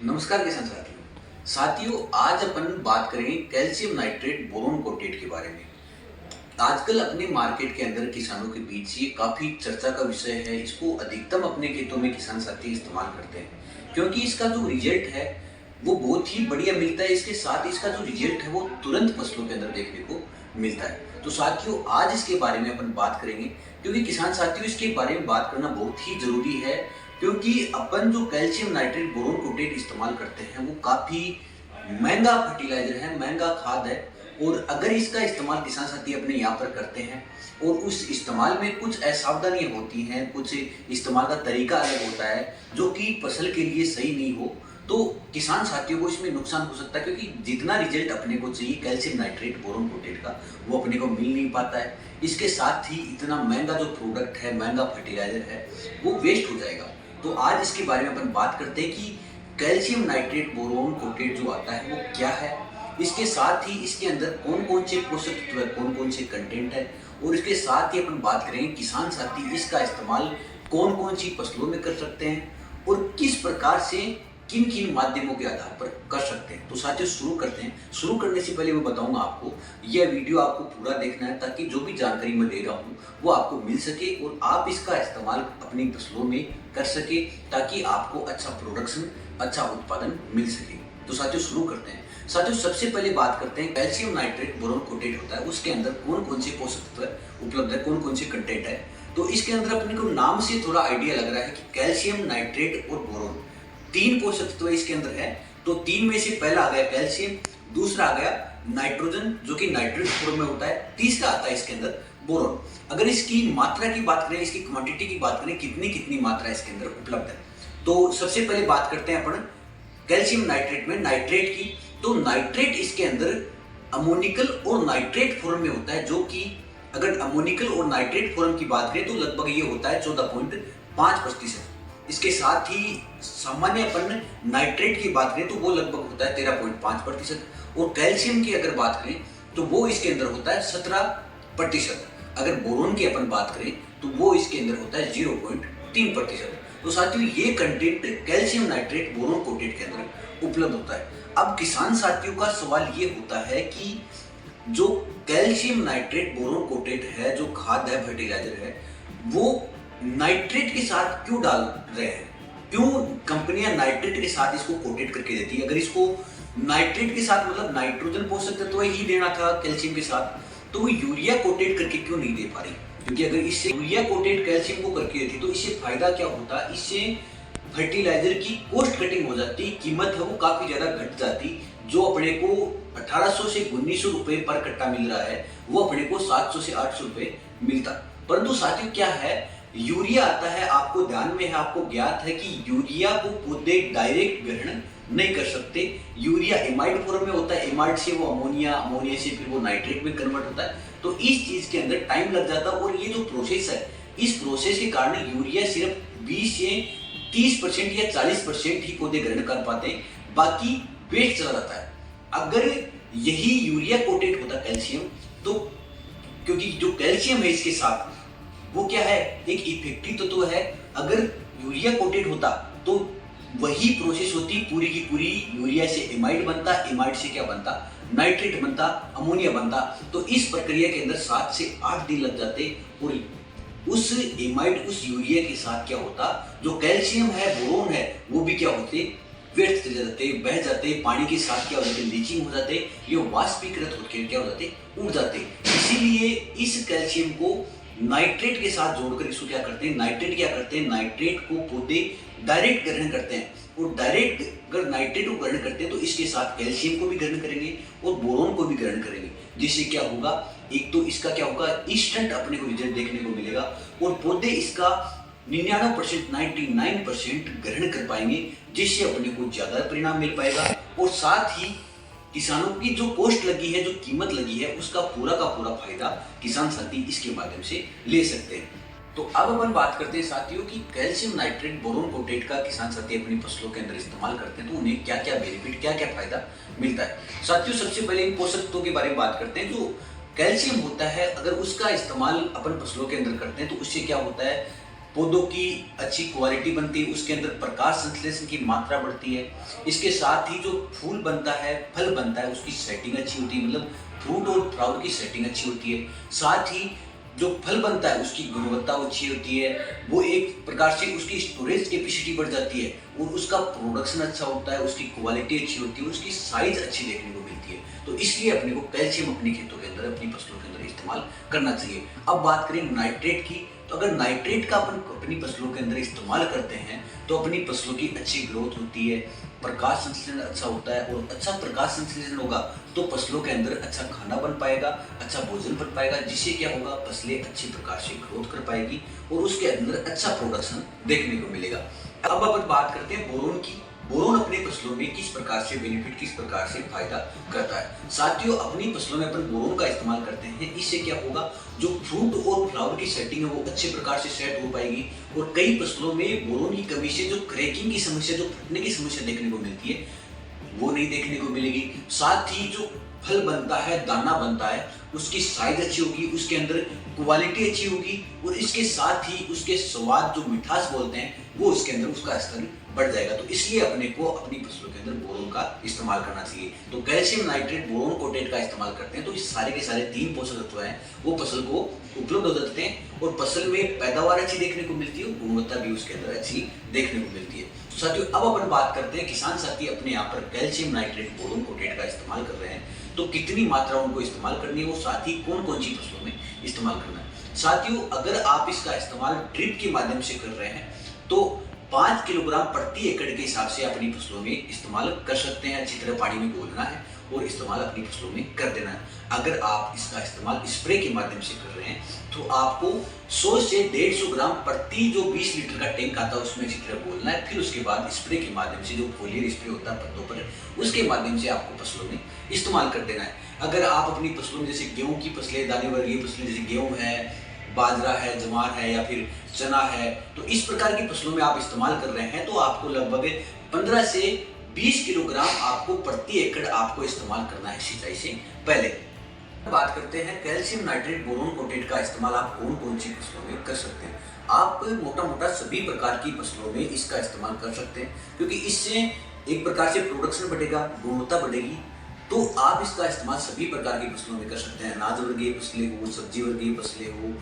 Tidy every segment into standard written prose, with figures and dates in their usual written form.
नमस्कार किसान साथियों आज अपन बात करेंगे कैल्शियम नाइट्रेट बोरोन कोटेट के बारे में। आजकल अपने मार्केट के अंदर किसानों के बीच ये काफी चर्चा का विषय है। इसको अधिकतम अपने खेतों में किसान साथी इस्तेमाल करते हैं क्योंकि इसका जो रिजल्ट है वो बहुत ही बढ़िया मिलता है। इसके साथ इसका जो रिजल्ट है वो तुरंत फसलों के अंदर देखने को मिलता है। तो साथियों आज इसके बारे में अपन बात करेंगे क्योंकि किसान साथियों इसके बारे में बात करना बहुत ही जरूरी है, क्योंकि अपन जो कैल्शियम नाइट्रेट बोरोन कोटेट इस्तेमाल करते हैं वो काफी महंगा फर्टिलाइजर है, महंगा खाद है। और अगर इसका इस्तेमाल किसान साथी अपने यहाँ पर करते हैं और उस इस्तेमाल में कुछ असावधानियां होती हैं, कुछ इस्तेमाल का तरीका अलग होता है जो कि फसल के लिए सही नहीं हो, तो किसान साथियों को इसमें नुकसान हो सकता है। क्योंकि जितना रिजल्ट अपने को चाहिए कैल्शियम नाइट्रेट बोरोन कोटेट का वो अपने को मिल नहीं पाता है। इसके साथ ही इतना महंगा जो प्रोडक्ट है, महंगा फर्टिलाइजर है, वो वेस्ट हो जाएगा। तो आज इसके बारे में अपन बात करते हैं कि कैल्शियम नाइट्रेट बोरोन कोटेट जो आता है वो क्या है, इसके साथ ही इसके अंदर कौन कौन से पोषक तत्व है, कौन कौन से कंटेंट है, और इसके साथ ही अपन बात करेंगे किसान साथी इसका इस्तेमाल कौन कौन सी फसलों में कर सकते हैं और किस प्रकार से किन किन माध्यमों के आधार पर कर सकते हैं। तो साथियों शुरू करते हैं। शुरू करने से पहले मैं बताऊंगा आपको यह वीडियो आपको पूरा देखना है ताकि जो भी जानकारी मैं दे रहा हूँ वो आपको मिल सके और आप इसका इस्तेमाल अपनी फसलों में कर सके ताकि आपको अच्छा प्रोडक्शन, अच्छा उत्पादन मिल सके। तो साथियों शुरू करते हैं। साथियों सबसे पहले बात करते हैं कैल्शियम नाइट्रेट बोरोन कोटेट होता है, उसके अंदर कौन कौन से पोषक तत्व उपलब्ध है, कौन कौन से कंटेंट है। तो इसके अंदर अपने को नाम से थोड़ा आइडिया लग रहा है कि कैल्शियम नाइट्रेट और बोरोन तीन पोषक तत्व इसके अंदर है। तो तीन में से पहला आ गया कैल्शियम, दूसरा आ गया नाइट्रोजन जो कि नाइट्रेट फॉर्म में होता है, तीसरा आता है इसके अंदर बोरोन। अगर इसकी मात्रा की बात करें, इसकी क्वांटिटी की बात करें, कितनी कितनी मात्रा इसके अंदर उपलब्ध है, तो सबसे पहले बात करते हैं अपन कैल्शियम नाइट्रेट में नाइट्रेट की। तो नाइट्रेट इसके अंदर अमोनिकल और नाइट्रेट फॉर्म में होता है, जो कि अगर अमोनिकल और नाइट्रेट फॉर्म की बात करें तो लगभग ये होता है 14.5%। इसके साथ ही सामान्य अपन नाइट्रेट की बात करें तो वो लगभग होता है 13.5%। और कैल्शियम की अगर बात करें तो वो इसके अंदर होता है 17%। अगर बोरोन की अपन बात करें तो वो इसके अंदर होता है 0.3%। तो साथियों ये कंटेंट कैल्शियम नाइट्रेट बोरोन कोटेट के अंदर उपलब्ध होता है। अब किसान साथियों का सवाल ये होता है कि जो कैल्शियम नाइट्रेट बोरोन कोटेट है, जो खाद है, फर्टिलाइजर है, वो नाइट्रेट के साथ क्यों डाल रहे हैं, क्यों कंपनियां नाइट्रेट के साथ इसको कोटेट करके देती है। अगर इसको नाइट्रेट के साथ मतलब नाइट्रोजन पोषक तत्व ही देना था कैल्शियम के साथ, तो वो यूरिया कोटेट करके क्यों नहीं दे पा रही। क्योंकि अगर इससे यूरिया कोटेट कैल्शियम को करके देती तो इससे फायदा क्या होता, इससे फर्टिलाइजर की कॉस्ट कटिंग हो जाती, कीमत है वो काफी ज्यादा घट जाती। जो अपने को 1800 से 1900 रुपए पर कट्टा मिल रहा है वो अपने को 700 से 800 रुपए मिलता। परंतु साथियों क्या है, यूरिया आता है, आपको ध्यान में है, आपको ज्ञात है कि यूरिया को पौधे डायरेक्ट ग्रहण नहीं कर सकते। यूरिया एमाइड फॉर्म में होता है, एमाइड से वो अमोनिया, अमोनिया से फिर वो नाइट्रेट में कन्वर्ट होता है। तो इस चीज के अंदर टाइम लग जाता है और ये जो प्रोसेस है, इस प्रोसेस के कारण यूरिया सिर्फ 20 से 30% या 40% ही पौधे ग्रहण कर पाते हैं, बाकी वेस्ट चला जाता है। अगर यही यूरिया कोटेट होता कैल्शियम, तो क्योंकि जो कैल्शियम है इसके साथ वो क्या है, एक इफेक्टिव तत्व है। अगर यूरिया कोटेट होता तो वही प्रोसेस होती पूरी की पूरी, यूरिया से एमाइड बनता, एमाइड से क्या बनता, नाइट्रेट बनता, अमोनिया बनता। तो इस प्रक्रिया के अंदर 7 से 8 दिन लग जाते और उस एमाइड, उस यूरिया के साथ क्या होता, जो कैल्शियम है, बोरोन है, वो भी क्या होते, व्यर्थ चले जाते, बह जाते, पानी के साथ क्या हो जाते, लीचिंग हो जाते, ये वाष्पीकृत होकर क्या हो जाते, उड़ जाते। इसीलिए इस कैल्शियम को नाइट्रेट के साथ जोड़कर इसको क्या करते हैं, नाइट्रेट क्या करते हैं, नाइट्रेट को पौधे डायरेक्ट ग्रहण करते हैं। और डायरेक्ट अगर नाइट्रेट को ग्रहण करते हैं तो इसके साथ कैल्शियम को भी ग्रहण करेंगे और बोरोन को भी ग्रहण करेंगे, जिससे क्या होगा, एक तो इसका क्या होगा, इंस्टेंट अपने को रिजल्ट देखने को मिलेगा और पौधे इसका 99%, 99% ग्रहण कर पाएंगे, जिससे अपने को ज्यादा परिणाम मिल पाएगा। और साथ ही किसानों की जो कॉस्ट लगी है, जो कीमत लगी है, उसका पूरा का पूरा फायदा किसान साथी इसके माध्यम से ले सकते हैं। तो अब अपन बात करते हैं साथियों कि कैल्शियम नाइट्रेट बोरोन कोटेट का किसान साथी अपनी फसलों के अंदर इस्तेमाल करते हैं तो उन्हें क्या क्या बेनिफिट, क्या क्या फायदा मिलता है। साथियों सबसे पहले इन पोषक तत्वों के बारे में बात करते हैं। जो कैल्शियम होता है, अगर उसका इस्तेमाल अपन फसलों के अंदर करते हैं तो उससे क्या होता है, पौधों की अच्छी क्वालिटी बनती है, उसके अंदर प्रकाश संश्लेषण की मात्रा बढ़ती है। इसके साथ ही जो फूल बनता है, फल बनता है, उसकी सेटिंग अच्छी होती है, मतलब फ्रूट और फ्लावर की सेटिंग अच्छी होती है। साथ ही जो फल बनता है उसकी गुणवत्ता अच्छी होती है, वो एक प्रकार से उसकी स्टोरेज कैपेसिटी बढ़ जाती है और उसका प्रोडक्शन अच्छा होता है, उसकी क्वालिटी अच्छी होती है, उसकी साइज अच्छी देखने को मिलती है। तो इसलिए अपने को कैल्शियम अपने खेतों के अंदर, अपनी फसलों के अंदर इस्तेमाल करना चाहिए। अब बात करें नाइट्रेट की, तो अगर नाइट्रेट का अपन अपनी फसलों के अंदर इस्तेमाल करते हैं तो अपनी फसलों की अच्छी ग्रोथ होती है, प्रकाश संश्लेषण अच्छा होता है, और अच्छा प्रकाश संश्लेषण होगा तो फसलों के अंदर अच्छा खाना बन पाएगा, अच्छा भोजन बन पाएगा, जिससे क्या होगा, फसलें अच्छी प्रकार से ग्रोथ कर पाएगी और उसके अंदर अच्छा प्रोडक्शन देखने को मिलेगा। अब अपन बात करते हैं बोरोन की। बोरोन अपने फसलों में किस प्रकार से बेनिफिट, किस प्रकार से फायदा करता है। साथियों, अपनी फसलों में अपन बोरोन का इस्तेमाल करते हैं, इससे क्या होगा, जो फ्रूट और फ्लावर की सेटिंग है वो अच्छे प्रकार से सेट हो पाएगी। और कई फसलों में बोरोन की कमी से जो क्रैकिंग की समस्या, जो फटने की समस्या देखने को मिलती है, वो नहीं देखने को मिलेगी। साथ ही जो फल बनता है, दाना बनता है, उसकी साइज अच्छी होगी, उसके अंदर क्वालिटी अच्छी होगी, और इसके साथ ही उसके स्वाद, जो मिठास बोलते हैं, वो उसके अंदर उसका स्तर बढ़ जाएगा। तो इसलिए अपने को अपनी फसलों के अंदर बोरोन का इस्तेमाल करना चाहिए। तो कैल्शियम नाइट्रेट, बोरोन कोटेट का इस्तेमाल करते हैं तो इस सारे के सारे 3 पोषक तत्व हैं वो फसल को उपलब्ध हो जाते हैं और फसल में पैदावार अच्छी देखने को मिलती है, गुणवत्ता भी उसके अंदर अच्छी देखने को मिलती है। तो साथियों, अब अपन बात करते हैं, किसान साथी अपने यहाँ पर कैल्शियम नाइट्रेट, बोरोन कोटेट का इस्तेमाल कर रहे हैं तो कितनी मात्रा उनको इस्तेमाल करनी है, वो साथ ही कौन कौन सी फसलों में इस्तेमाल करना है। साथियों, अगर आप इसका इस्तेमाल ड्रिप के माध्यम से कर रहे हैं तो 5 किलोग्राम प्रति एकड़ के हिसाब से अपनी फसलों में इस्तेमाल कर सकते हैं। अच्छी तरह पानी में घोलना है और इस्तेमाल अपनी फसलों में कर देना है। अगर आप इसका इस्तेमाल स्प्रे के माध्यम से कर रहे हैं तो आपको 100 से 150 ग्राम प्रति जो 20 लीटर का टैंक आता है उसमें अच्छी तरह घोलना है। फिर उसके बाद स्प्रे के माध्यम से, जो फोलियर स्प्रे होता है पत्तों पर, उसके माध्यम से आपको फसलों में इस्तेमाल कर देना है। अगर आप अपनी फसलों में जैसे गेहूं की फसलें, दाने वर्गीय फसलें जैसे गेहूं है, बाजरा है, जवार है या फिर चना है, तो इस प्रकार की फसलों में आप इस्तेमाल कर रहे हैं तो आपको लगभग 15 से 20 किलोग्राम आपको प्रति एकड़ आपको इस्तेमाल करना है सिंचाई से पहले। बात करते हैं कैल्शियम नाइट्रेट, बोरोन कोटेट का इस्तेमाल आप कौन कौन सी फसलों में कर सकते हैं। आप मोटा मोटा सभी प्रकार की फसलों में इसका इस्तेमाल कर सकते हैं, क्योंकि इससे एक प्रकार से प्रोडक्शन बढ़ेगा, गुणवत्ता बढ़ेगी। तो आप इसका इस्तेमाल सभी प्रकार की फसलों में कर सकते हैं। अनाज वर्गीय फसलें हो, सब्जी वर्गीय फसलें हो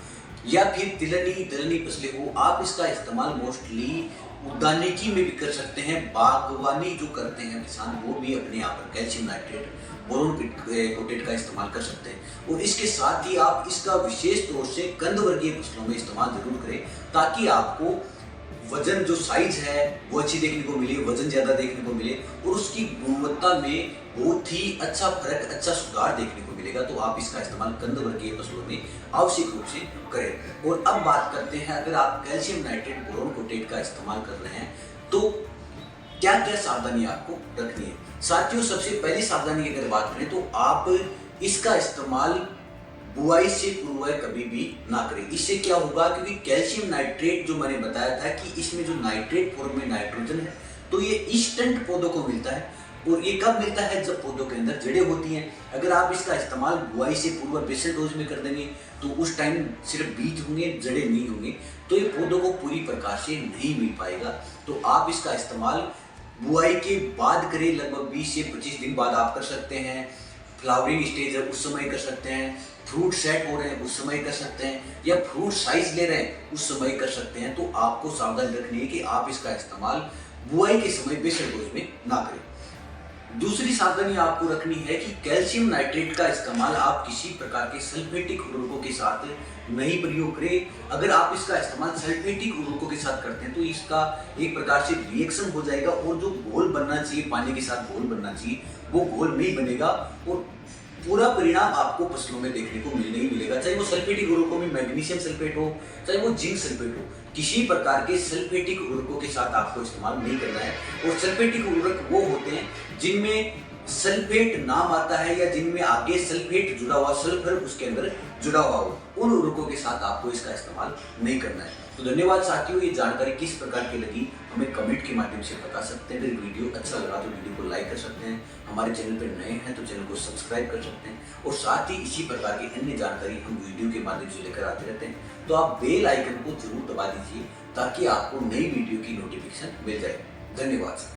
या फिर तिलहनी फसलें हो, आप इसका इस्तेमाल मोस्टली उद्यानिकी में भी कर सकते हैं। बागवानी जो करते हैं किसान, वो भी अपने यहाँ पर कैल्शियम नाइट्रेट, बोरोन कोटेट का इस्तेमाल कर सकते हैं। और इसके साथ ही आप इसका विशेष तौर से कंद वर्गीय फसलों में इस्तेमाल जरूर करें, ताकि आपको वजन, जो साइज है वो अच्छी देखने को मिले, वजन ज्यादा देखने को मिले और उसकी गुणवत्ता में बहुत ही अच्छा फर्क, अच्छा सुधार देखने को मिलेगा। तो आप इसका इस्तेमाल कंद वर्गीय फसलों में आवश्यक रूप से करें। और अब बात करते हैं, अगर आप कैल्शियम नाइट्रेट, बोरोन कोटेट का इस्तेमाल कर रहे हैं तो क्या क्या सावधानी आपको रखनी है। साथियों, सबसे पहली सावधानी अगर बात करें तो आप इसका इस्तेमाल बुआई से पूर्व कभी भी ना करें। इससे क्या होगा, क्योंकि कैल्शियम नाइट्रेट जो मैंने बताया था कि इसमें जो नाइट्रेट फॉर्म में नाइट्रोजन है, तो ये इंस्टेंट पौधों को मिलता है। और ये कब मिलता है, जब पौधों के अंदर जड़ें होती हैं। अगर आप इसका इस्तेमाल बुआई से पूर्व बेसल डोज में कर देंगे तो उस टाइम सिर्फ बीज होंगे, जड़ें नहीं होंगे, तो ये पौधों को पूरी प्रकार से नहीं मिल पाएगा। तो आप इसका इस्तेमाल बुआई के बाद करें, लगभग 20 से 25 दिन बाद आप कर सकते हैं। फ्लावरिंग स्टेज है उस समय कर सकते हैं, फ्रूट सेट हो रहे हैं उस समय कर सकते हैं, या फ्रूट साइज ले रहे हैं उस समय कर सकते हैं। तो आपको सावधानी रखनी है कि आप इसका इस्तेमाल बुआई के समय बेसल डोज में ना करें। दूसरी सावधानी आपको रखनी है कि कैल्शियम नाइट्रेट का इस्तेमाल आप किसी प्रकार के सल्फेटिक उर्वरकों के साथ नहीं प्रयोग करें। अगर आप इसका इस्तेमाल सल्फेटिक उर्वरकों के साथ करते हैं तो इसका एक प्रकार से रिएक्शन हो जाएगा और जो घोल बनना चाहिए, पानी के साथ घोल बनना चाहिए, वो घोल नहीं बनेगा और पूरा परिणाम आपको फसलों में देखने को नहीं मिलेगा। चाहे वो सल्फेटिक उर्वरकों में मैग्नीशियम सल्फेट हो, चाहे वो जिंक सल्फेट हो, किसी प्रकार के सल्फेटिक उर्वरकों के साथ आपको इस्तेमाल नहीं करना है। और सल्फेटिक उर्वरक वो होते हैं जिनमें सल्फेट नाम आता है या जिनमें आगे सल्फेट जुड़ा हुआ, सल्फर उसके अंदर जुड़ा हुआ हो, उन उर्वरकों के साथ आपको इसका इस्तेमाल नहीं करना है। तो धन्यवाद साथियों, ये जानकारी किस प्रकार की लगी हमें कमेंट के माध्यम से बता सकते हैं। अगर वीडियो अच्छा लगा तो वीडियो को लाइक कर सकते हैं, हमारे चैनल पर नए हैं तो चैनल को सब्सक्राइब कर सकते हैं और साथ ही इसी प्रकार की अन्य जानकारी हम वीडियो के माध्यम से लेकर आते रहते हैं। तो आप बेल आइकन को जरूर दबा दीजिए ताकि आपको नई वीडियो की नोटिफिकेशन मिल जाए। धन्यवाद।